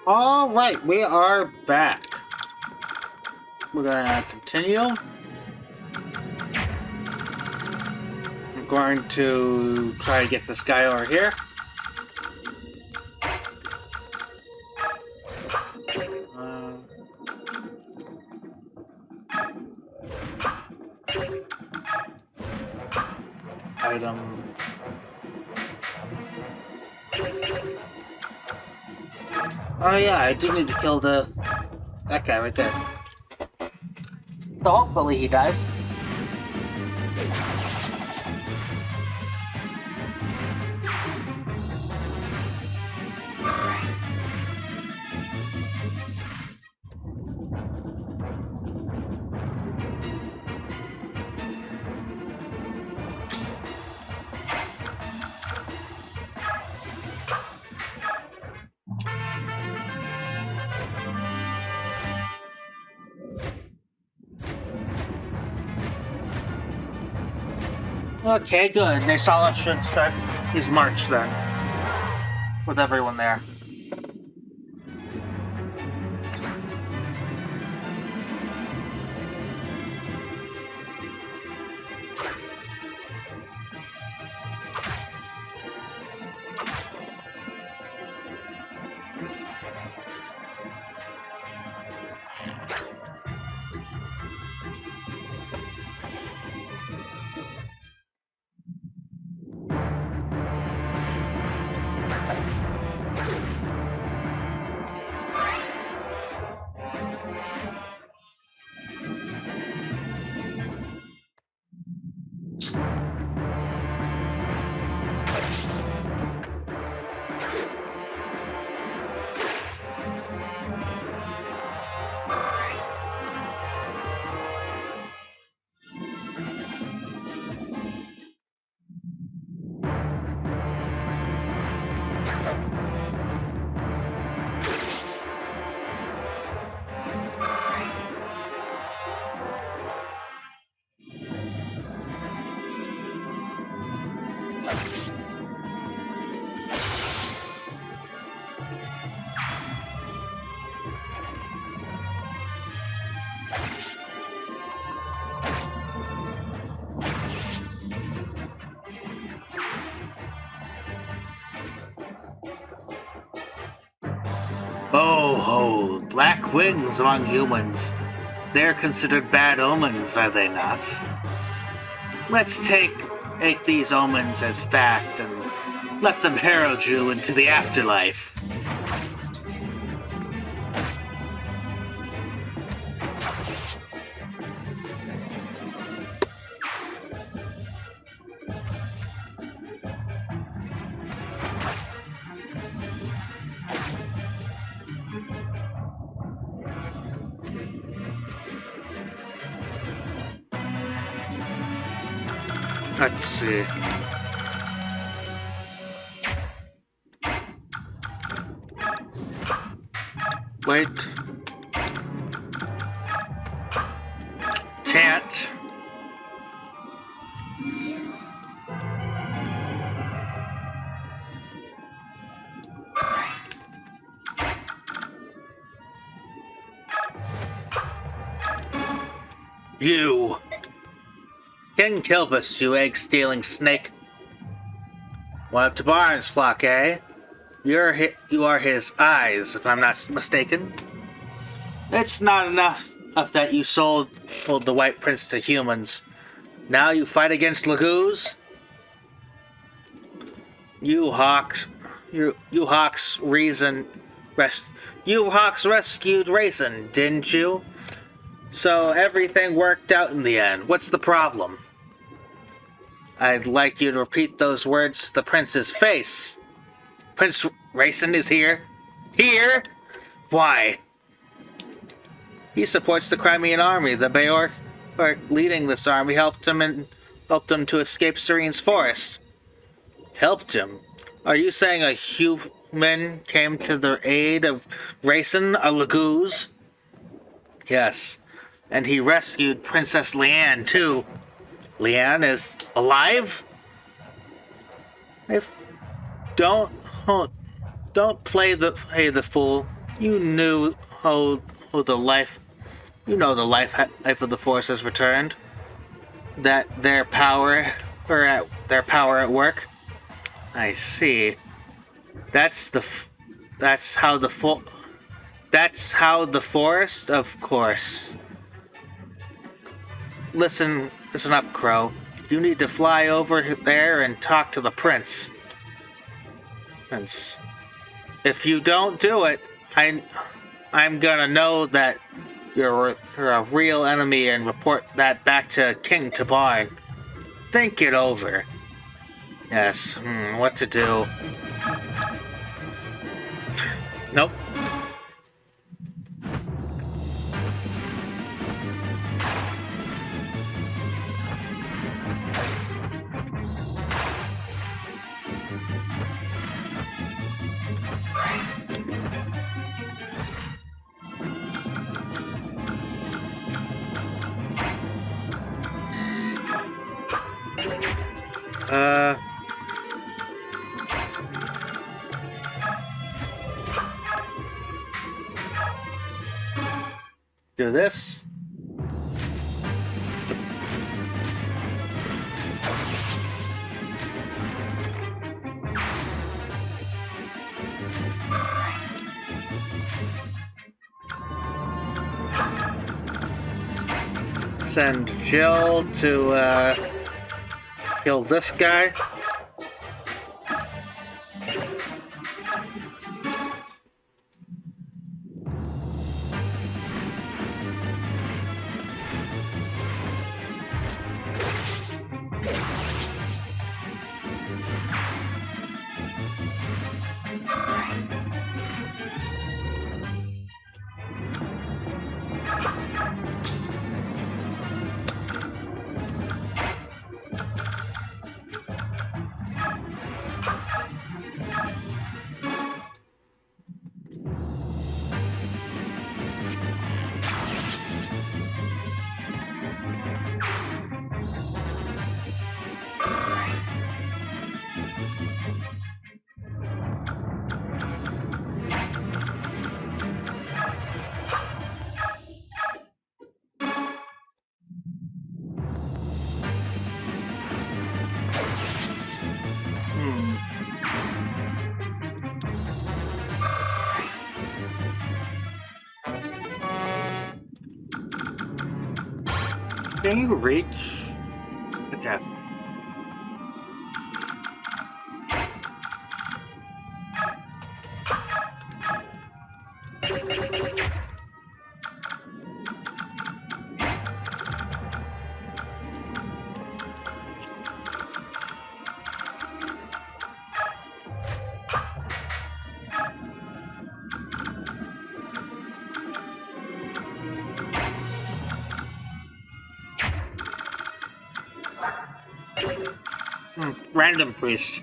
Alright, we are back. We're gonna continue. I'm going to try to get this guy over here. Item. Oh yeah, I do need to kill that guy right there. So hopefully he dies. Okay, good. Naysala should start his march then. With everyone there. Oh ho, black wings among humans. They're considered bad omens, are they not? Let's take these omens as fact and let them herald you into the afterlife. Let's see. Wait. Chant. You. King Kilvis, you egg-stealing snake. Went up to Barnes, flock, eh? You are his eyes, if I'm not mistaken. It's not enough of that you sold the White Prince to humans. Now you fight against Lagoos? You Hawks rescued Raisin, didn't you? So everything worked out in the end. What's the problem? I'd like you to repeat those words to the prince's face. Prince Raisin is here. Here? Why? He supports the Crimean army. The Bayork leading this army helped him to escape Serene's forest. Helped him? Are you saying a human came to the aid of Raisin, a Lagoos? Yes. And he rescued Princess Leanne, too. Leanne is alive? Don't play the fool. You knew, oh, the life, you know the life of the Force has returned. That their power, their power at work. I see. That's the, that's how that's how the forest, of course. Listen up, Crow. You need to fly over there and talk to the prince. Prince. If you don't do it, I'm gonna know that you're a real enemy and report that back to King Tabarn. Think it over. Yes, what to do? Nope. Do this. Send Jill to, kill this guy. Can you reach? Okay. Random priest.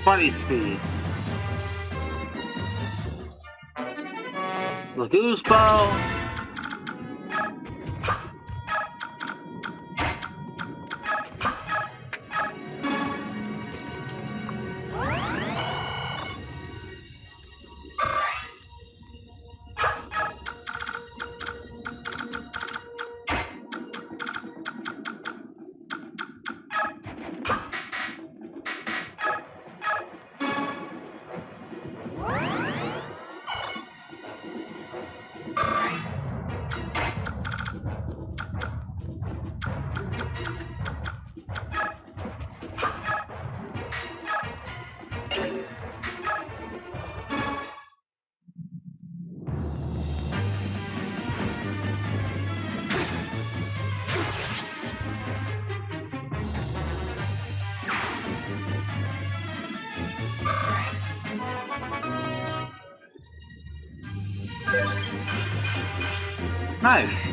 Funny speed. The gooseball. Nice.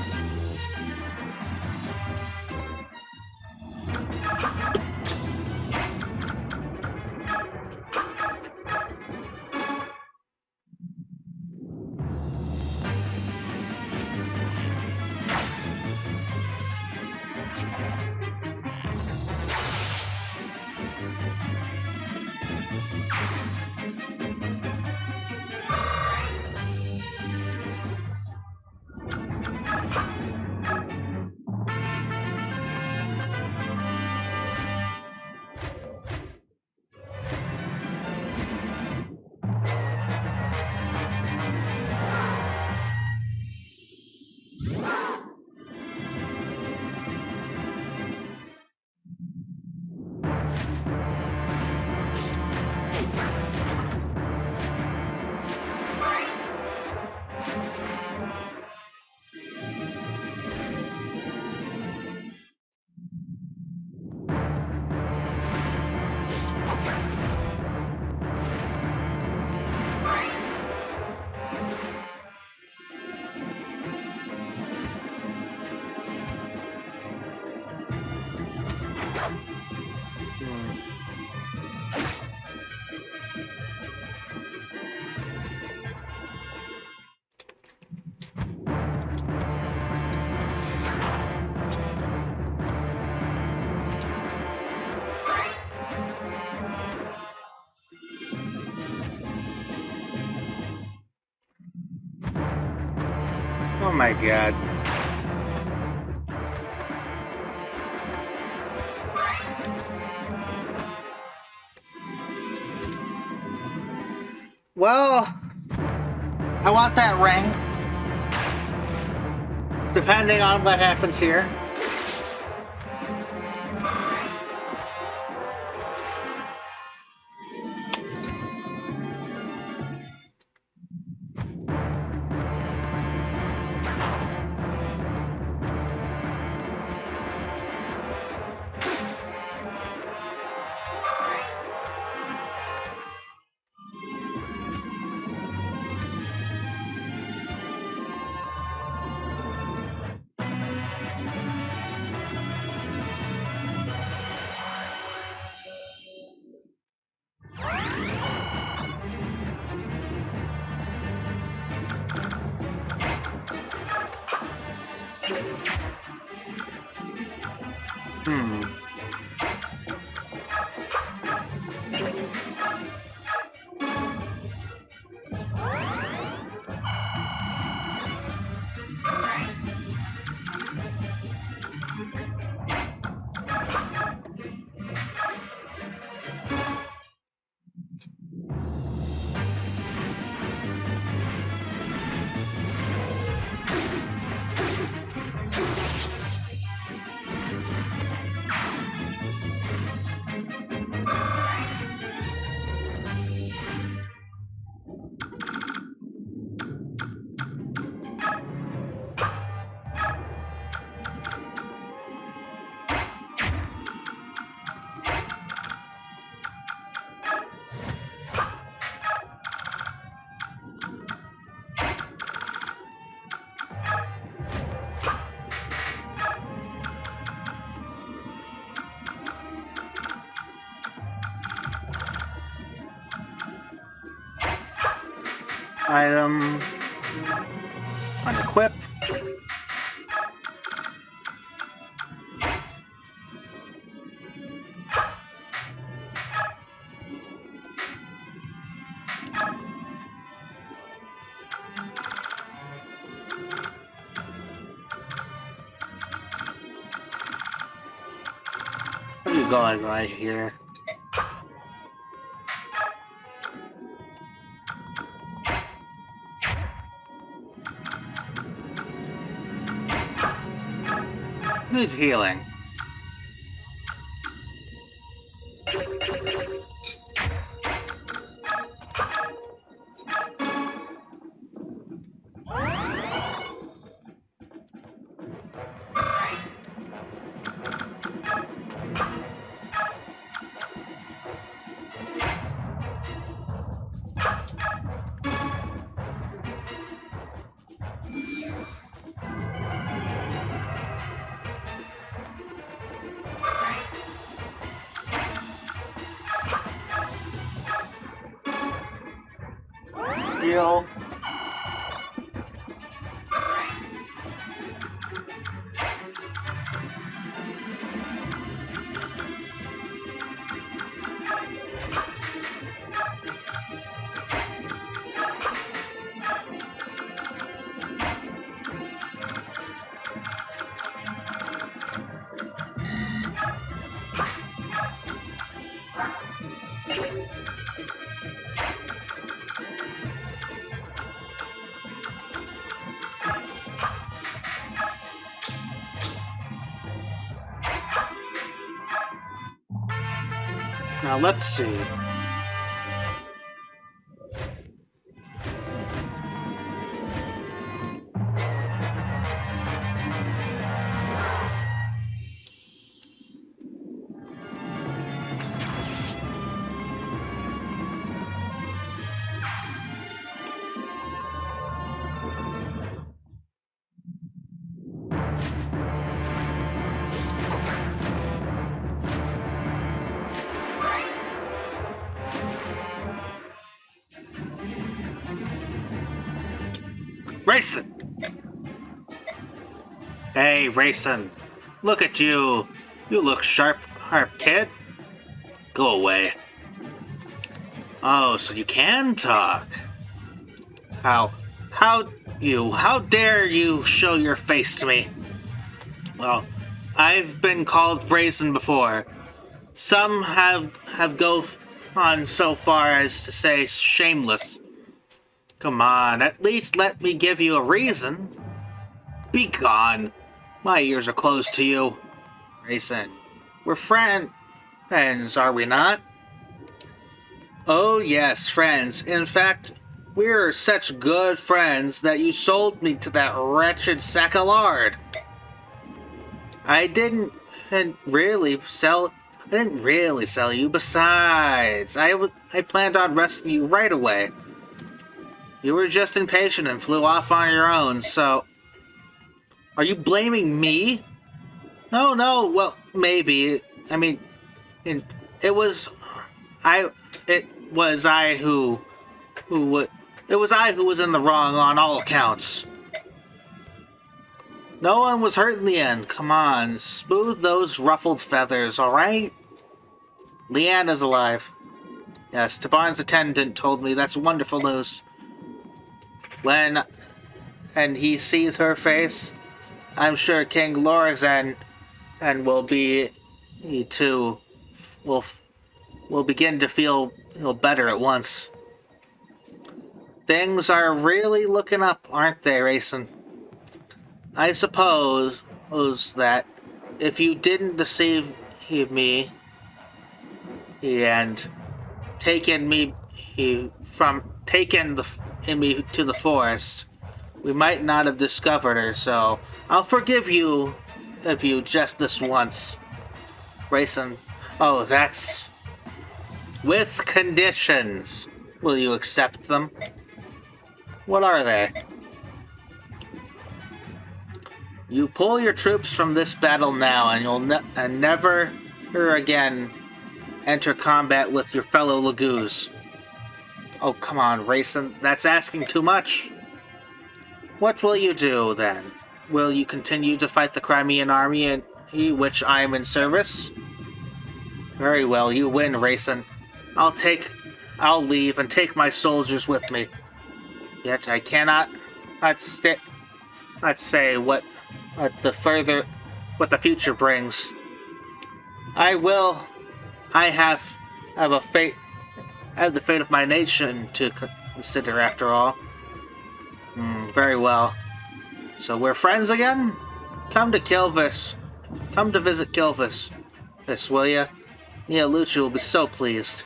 Oh my god. Well, I want that ring. Depending on what happens here. Item. Unequip. What are you going right here? Needs healing. Heal. Now let's see. Racing! Hey, Racing. Look at you. You look sharp, kid. Go away. Oh, so you can talk. How dare you show your face to me? Well, I've been called brazen before. Some have go on so far as to say shameless. Come on, at least let me give you a reason. Be gone. My ears are closed to you. Racing, we're friends, are we not? Oh yes, friends. In fact, we're such good friends that you sold me to that wretched sack of lard. I didn't really sell you. Besides, I planned on rescuing you right away. You were just impatient and flew off on your own, so... Are you blaming me? No, well, maybe. I mean, it was I who was in the wrong on all accounts. No one was hurt in the end. Come on, smooth those ruffled feathers, alright? Leanne is alive. Yes, Taban's attendant told me. That's wonderful news. And he sees her face, I'm sure King Lorazan will begin to feel better at once. Things are really looking up, aren't they, Racing? I suppose that if you didn't deceive me and taken me to the forest, we might not have discovered her, so I'll forgive you just this once. Racing, oh, that's... With conditions. Will you accept them? What are they? You pull your troops from this battle now, and you'll never again enter combat with your fellow Lagoos. Oh, come on, Racing. That's asking too much. What will you do, then? Will you continue to fight the Crimean army in which I am in service? Very well, you win, Racing. I'll leave and take my soldiers with me. Yet I cannot say what the future brings. I have the fate of my nation to consider, after all. Very well. So we're friends again? Come to Kilvis. Come to visit Kilvis. This, will ya? Nia Lucci will be so pleased.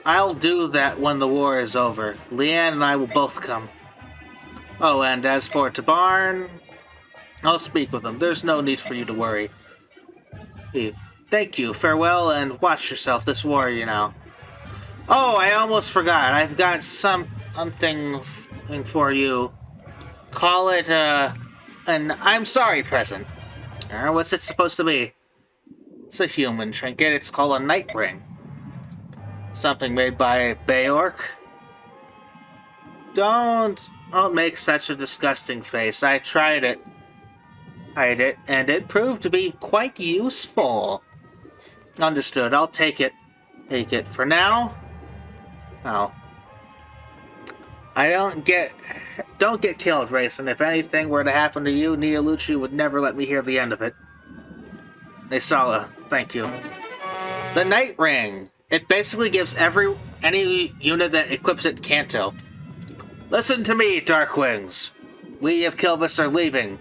I'll do that when the war is over. Leanne and I will both come. Oh, and as for Tabarn, I'll speak with him. There's no need for you to worry. Thank you. Farewell, and watch yourself this war, you know. Oh, I almost forgot. I've got something for you. Call it, an I'm sorry present. What's it supposed to be? It's a human trinket. It's called a night ring. Something made by Bayork. Don't make such a disgusting face. I tried it. Hide it, and it proved to be quite useful. Understood. I'll take it. Take it. For now, oh. Don't get killed, Rayson. If anything were to happen to you, Neolucci would never let me hear the end of it. Naysala, thank you. The Night Ring. It basically gives any unit that equips it Canto. Listen to me, Darkwings. We of Kilbus are leaving.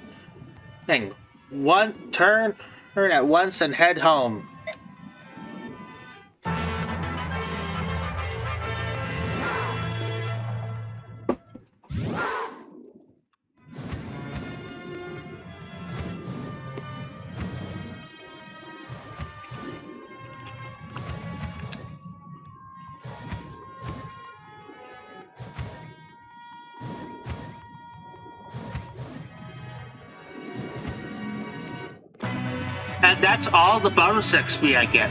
Turn at once and head home. And that's all the bonus XP I get.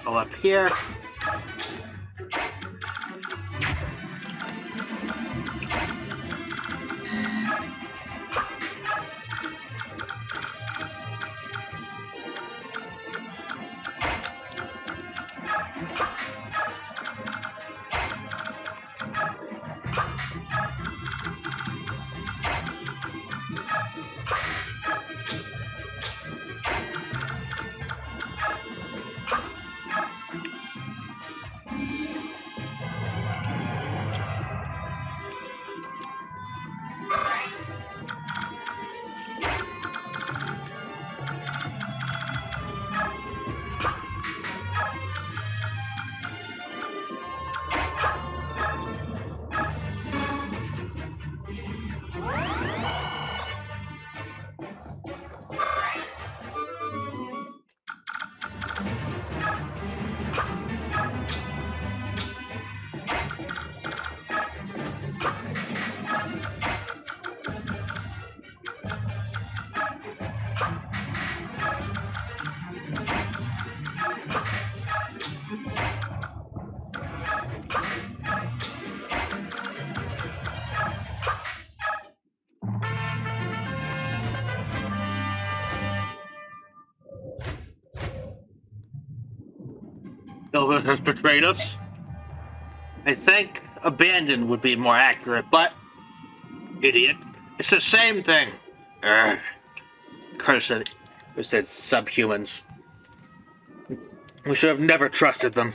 Go up here. Elvis has betrayed us. I think abandoned would be more accurate, but idiot, it's the same thing. Cursed subhumans. We should have never trusted them.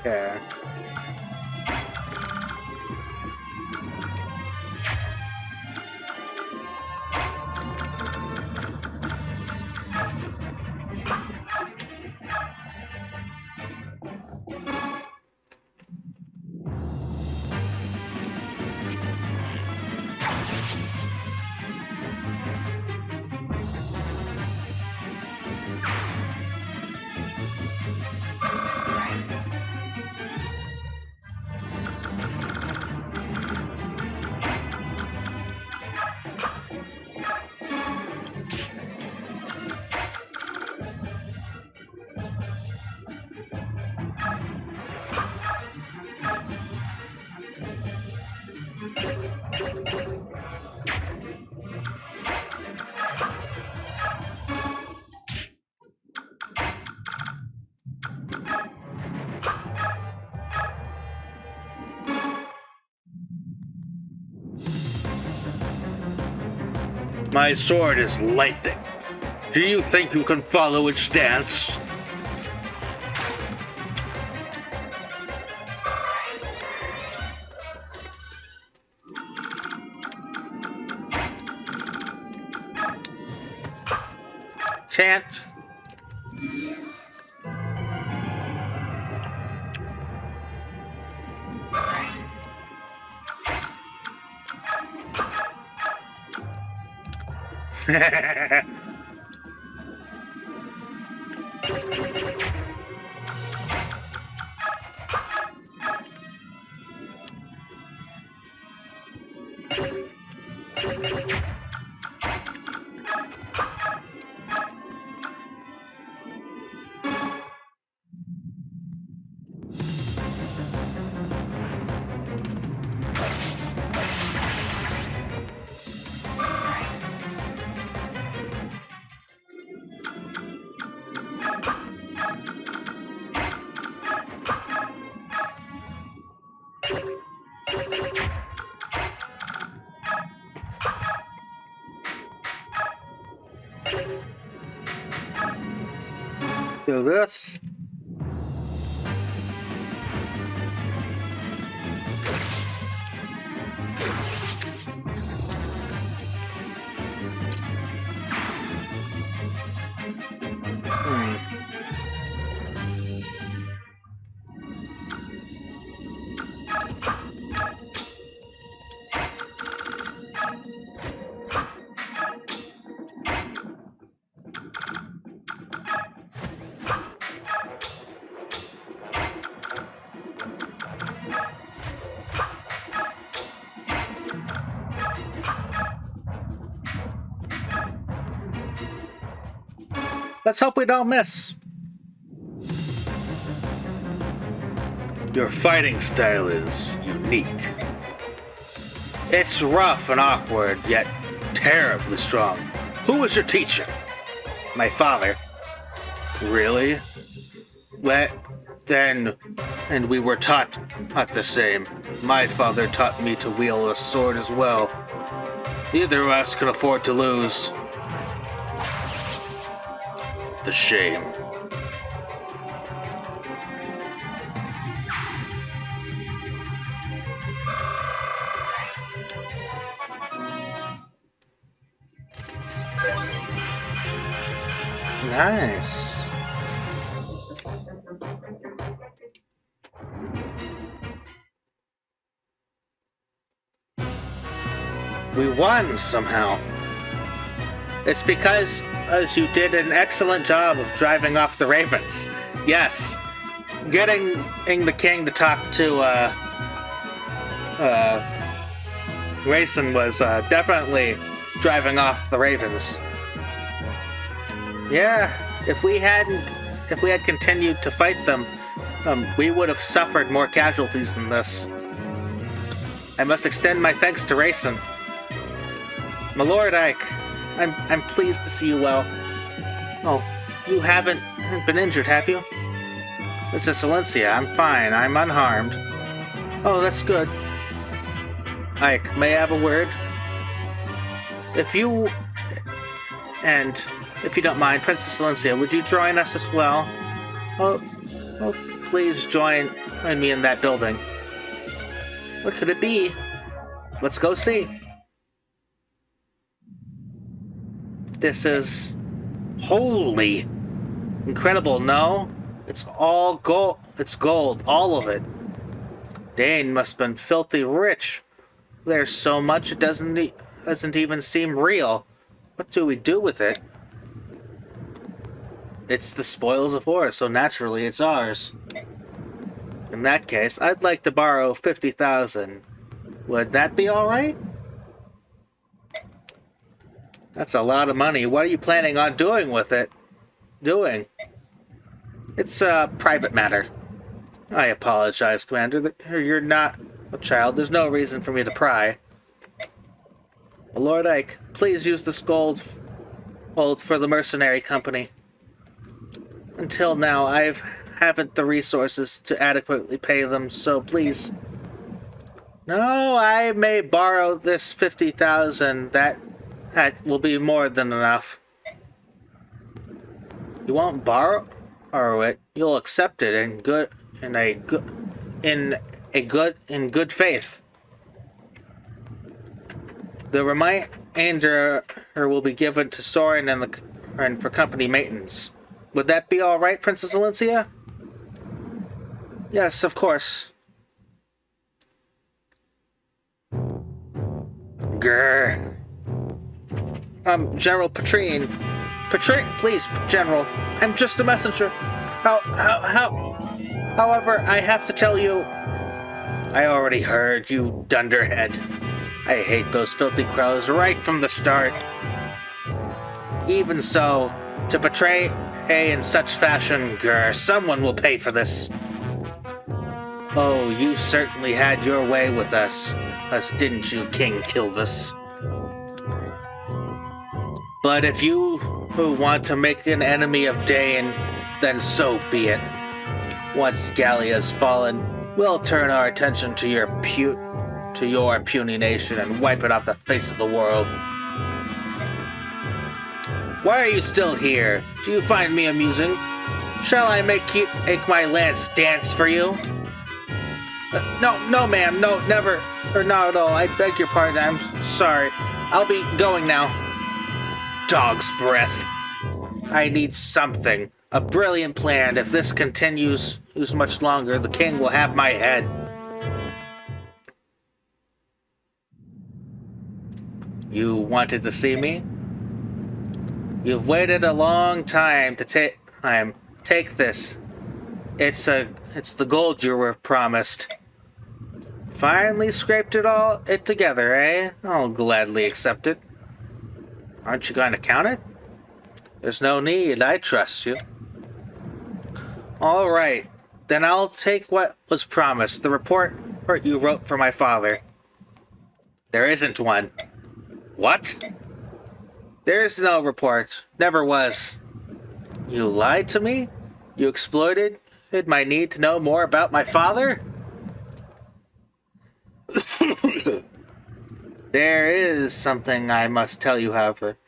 Okay. My sword is lightning. Do you think you can follow its dance? Chant. Do this. Let's hope we don't miss. Your fighting style is unique. It's rough and awkward, yet terribly strong. Who was your teacher? My father. Really? Well, then, and we were taught the same. My father taught me to wield a sword as well. Neither of us can afford to lose. The shame. Nice. We won somehow. It's because you did an excellent job of driving off the ravens. Yes, getting the king to talk to Raisin was definitely driving off the ravens. Yeah, if we had continued to fight them, we would have suffered more casualties than this. I must extend my thanks to Raisin. My Lord Ike, I'm pleased to see you well. Oh, you haven't been injured, have you? Princess Valencia, I'm fine. I'm unharmed. Oh, that's good. Ike, may I have a word? If you don't mind, Princess Valencia, would you join us as well? Oh, please join me in that building. What could it be? Let's go see. This is holy, incredible. No, it's all gold. It's gold, all of it. Dane must have been filthy rich. There's so much it doesn't even seem real. What do we do with it? It's the spoils of war, so naturally it's ours. In that case, I'd like to borrow 50,000. Would that be all right? That's a lot of money. What are you planning on doing with it? It's a private matter. I apologize, Commander. You're not a child. There's no reason for me to pry. Lord Ike, please use this gold for the mercenary company. Until now, I haven't the resources to adequately pay them, so please. No, I may borrow this 50,000. That will be more than enough. You won't borrow it. You'll accept it in good faith. The remainder will be given to Soren and for company maintenance. Would that be all right, Princess Valencia? Yes, of course. Grr. General Petrine. Petrine, please, General. I'm just a messenger. However, I have to tell you. I already heard, you dunderhead. I hate those filthy crows right from the start. Even so, to betray in such fashion, grr, someone will pay for this. Oh, you certainly had your way with us, didn't you, King Kilvis? But if you want to make an enemy of Dane, then so be it. Once Gallia's fallen, we'll turn our attention to your puny nation and wipe it off the face of the world. Why are you still here? Do you find me amusing? Shall I make my lance dance for you? No, ma'am, no, never, or not at all. I beg your pardon. I'm sorry. I'll be going now. Dog's breath. I need something. A brilliant plan. If this continues much longer, the king will have my head. You wanted to see me? You've waited a long time to take this. It's the gold you were promised. Finally scraped it together, eh? I'll gladly accept it. Aren't you going to count it? There's no need. I trust you. All right. Then I'll take what was promised. The report you wrote for my father. There isn't one. What? There's no report. Never was. You lied to me? You exploited my need to know more about my father? There is something I must tell you, however.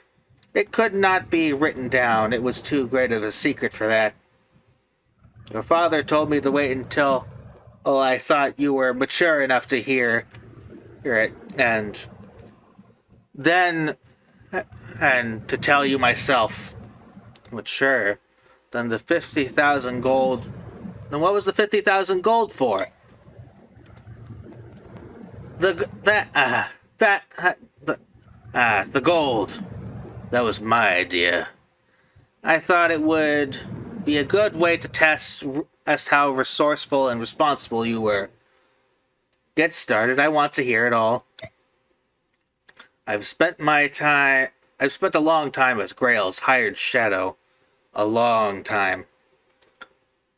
It could not be written down. It was too great of a secret for that. Your father told me to wait until I thought you were mature enough to hear it, and to tell you myself. Mature. Then the 50,000 gold. Then what was the 50,000 gold for? The gold. That was my idea. I thought it would be a good way to test as to how resourceful and responsible you were. Get started. I want to hear it all. I've spent a long time as Grail's hired shadow. A long time.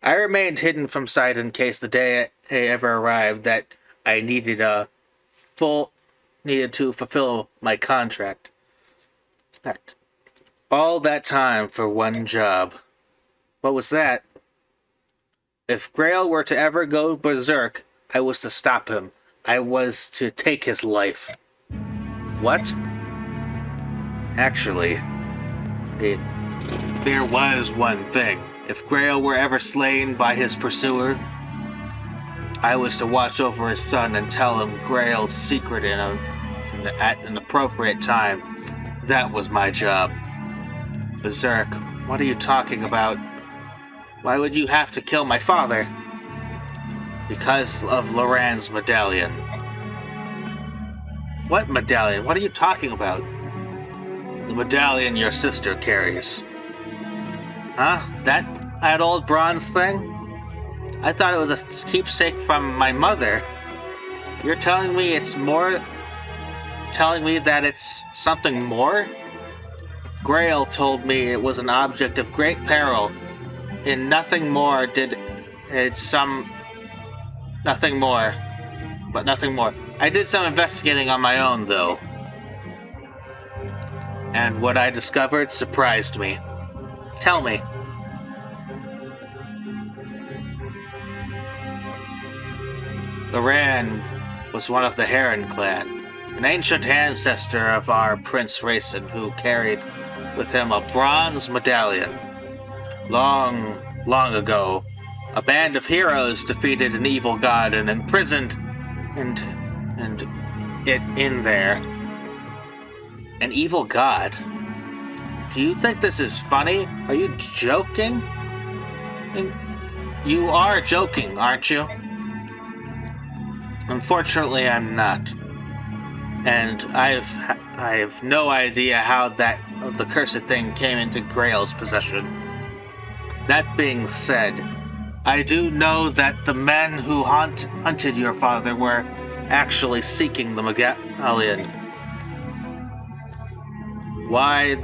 I remained hidden from sight in case the day ever arrived that I needed to fulfill my contract. All that time for one job. What was that? If Grail were to ever go berserk, I was to stop him. I was to take his life. What? Actually, there was one thing. If Grail were ever slain by his pursuer, I was to watch over his son and tell him Grail's secret at an appropriate time. That was my job. Berserk, what are you talking about? Why would you have to kill my father? Because of Loran's medallion. What medallion? What are you talking about? The medallion your sister carries. Huh? That old bronze thing? I thought it was a keepsake from my mother. You're telling me it's more... Telling me that it's something more? Grail told me it was an object of great peril. In nothing more did it Nothing more. But nothing more. I did some investigating on my own, though. And what I discovered surprised me. Tell me. Loran was one of the Heron clan, an ancient ancestor of our Prince Racin who carried with him a bronze medallion. Long, long ago, a band of heroes defeated an evil god and imprisoned it in there. An evil god? Do you think this is funny? Are you joking? You are joking, aren't you? Unfortunately, I'm not. And I have no idea how the cursed thing came into Grail's possession. That being said, I do know that the men who hunted your father were actually seeking the medallion. Why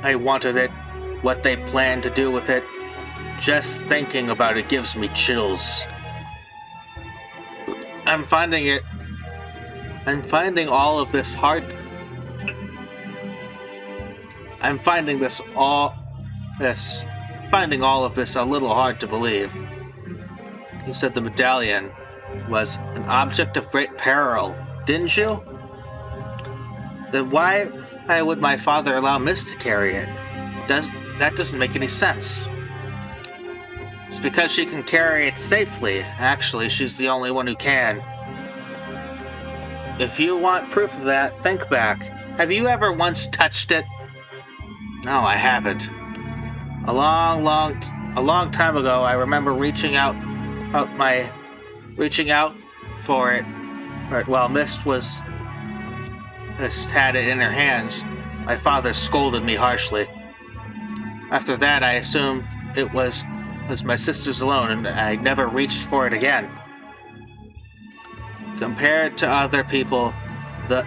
I wanted it, what they planned to do with it, just thinking about it gives me chills. I'm finding all of this a little hard to believe. You said the medallion was an object of great peril, didn't you? Then why would my father allow Miss to carry it? That doesn't make any sense. It's because she can carry it safely. Actually, she's the only one who can. If you want proof of that, think back. Have you ever once touched it? No, I haven't. A long time ago, I remember reaching out for it. While Mist had it in her hands, my father scolded me harshly. After that, I assumed it was my sister's alone, and I never reached for it again. Compared to other people, the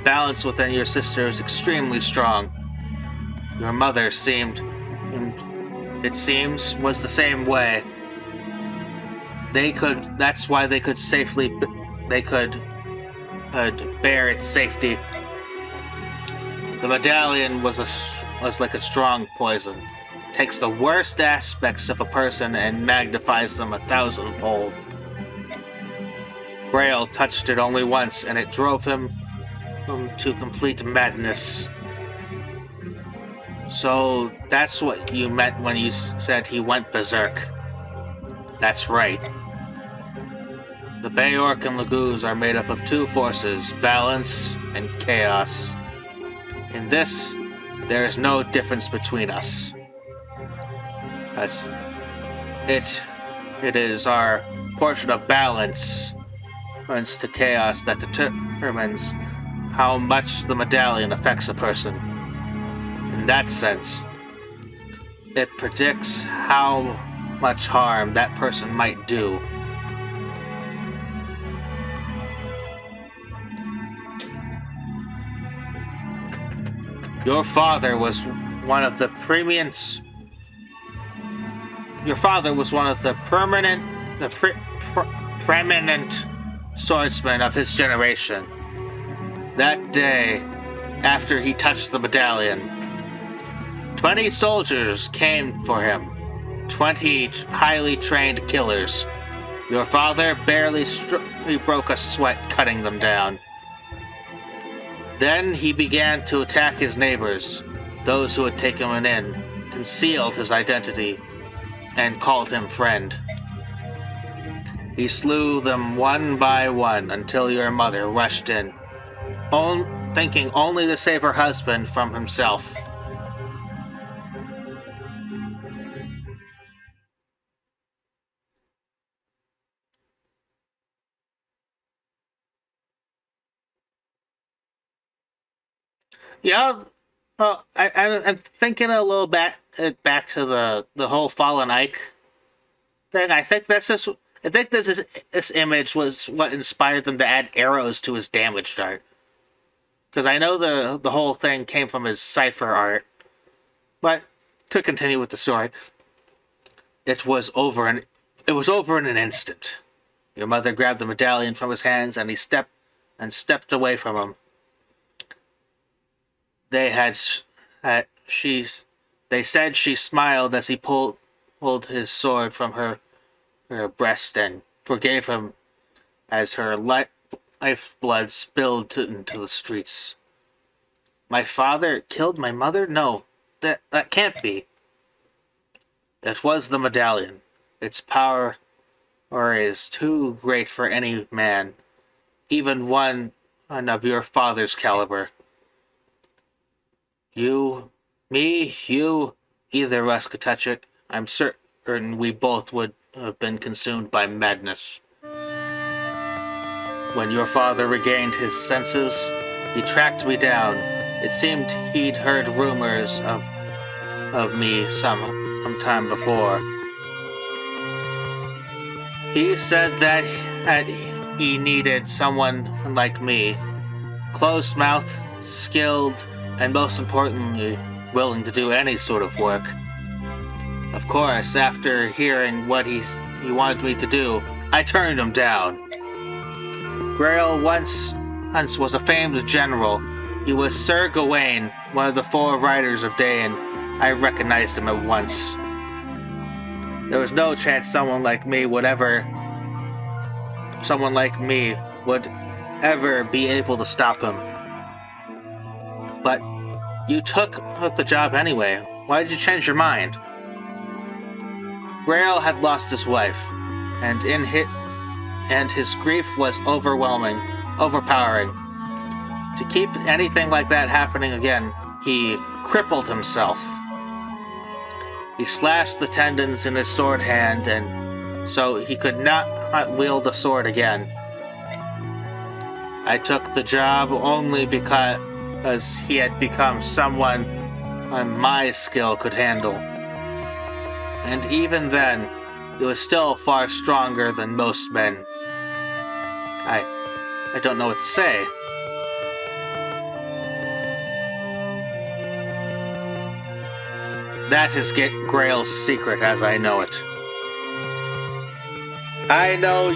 balance within your sister is extremely strong. Your mother was the same way. That's why they could bear its safety. The medallion was like a strong poison. Takes the worst aspects of a person and magnifies them 1,000-fold. Grail touched it only once, and it drove him to complete madness. So that's what you meant when you said he went berserk. That's right. The Bayork and Laguz are made up of two forces, balance and chaos. In this, there is no difference between us. It is our portion of balance runs to chaos that determines how much the medallion affects a person. In that sense, it predicts how much harm that person might do. Your father was one of the preeminent. Your father was one of the preeminent swordsmen of his generation. That day, after he touched the medallion, 20 soldiers came for him. 20 highly trained killers. Your father barely broke a sweat cutting them down. Then he began to attack his neighbors, those who had taken him in, concealed his identity, and called him friend. He slew them one by one until your mother rushed in, thinking only to save her husband from himself. Yeah, I'm thinking a little back to the whole Fallen Ike thing. I think this image was what inspired them to add arrows to his damage art. Because I know the whole thing came from his cipher art. But to continue with the story, it was over in an instant. Your mother grabbed the medallion from his hands and he stepped away from him. They said she smiled as he pulled his sword from her breast and forgave him as her lifeblood spilled into the streets. My father killed my mother? No, that can't be. It was the medallion. Its power is too great for any man, even one of your father's caliber. You, me, you, either of us could touch it. I'm certain we both would have been consumed by madness. When your father regained his senses, he tracked me down. It seemed he'd heard rumors of me some time before. He said that he needed someone like me, closed-mouthed, skilled, and most importantly, willing to do any sort of work. Of course, after hearing what he wanted me to do, I turned him down. Grail once was a famed general. He was Sir Gawain, one of the 4 riders of day, and I recognized him at once. There was no chance someone like me would ever be able to stop him. But you took the job anyway. Why did you change your mind? Grail had lost his wife, and his grief was overpowering. To keep anything like that happening again, he crippled himself. He slashed the tendons in his sword hand, and so he could not wield a sword again. I took the job only because he had become someone my skill could handle. And even then, he was still far stronger than most men. I don't know what to say. That is Grail's secret as I know it. I now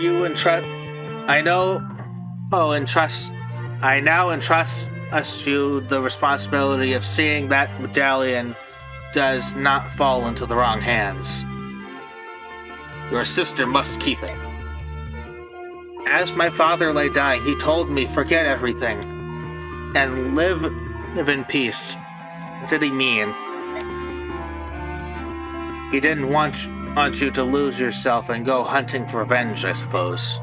entrust you the responsibility of seeing that medallion does not fall into the wrong hands. Your sister must keep it. As my father lay dying, he told me forget everything and live in peace. What did he mean? He didn't want you to lose yourself and go hunting for revenge, I suppose.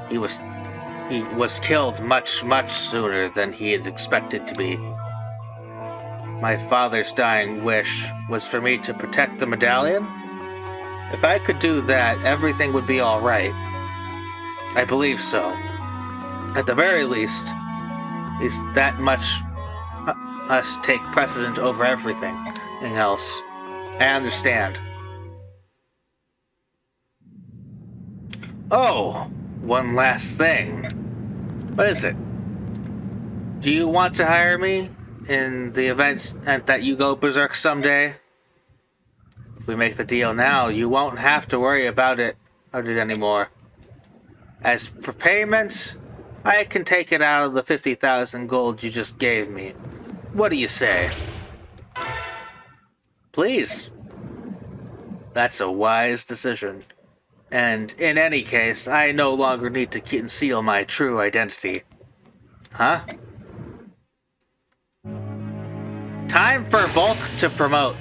He was killed much, much sooner than he had expected to be. My father's dying wish was for me to protect the medallion. If I could do that, everything would be all right. I believe so. At the very least, is that much must take precedent over everything else. I understand. Oh, one last thing. What is it? Do you want to hire me in the event that you go berserk someday? If we make the deal now, you won't have to worry about it anymore. As for payment, I can take it out of the 50,000 gold you just gave me. What do you say? Please. That's a wise decision. And in any case, I no longer need to conceal my true identity. Huh? Time for Volk to promote.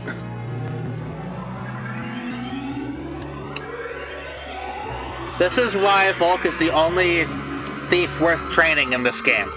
This is why Volk is the only thief worth training in this game.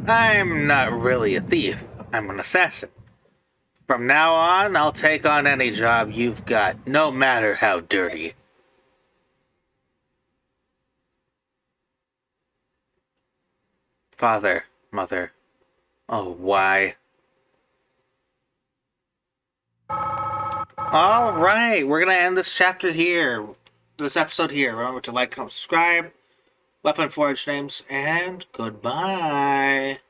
I'm not really a thief. I'm an assassin. From now on, I'll take on any job you've got, no matter how dirty. Father, Mother, oh, why? Alright, we're gonna end this chapter here. This episode here. Remember to like, comment, subscribe, Weapon Forge names, and goodbye.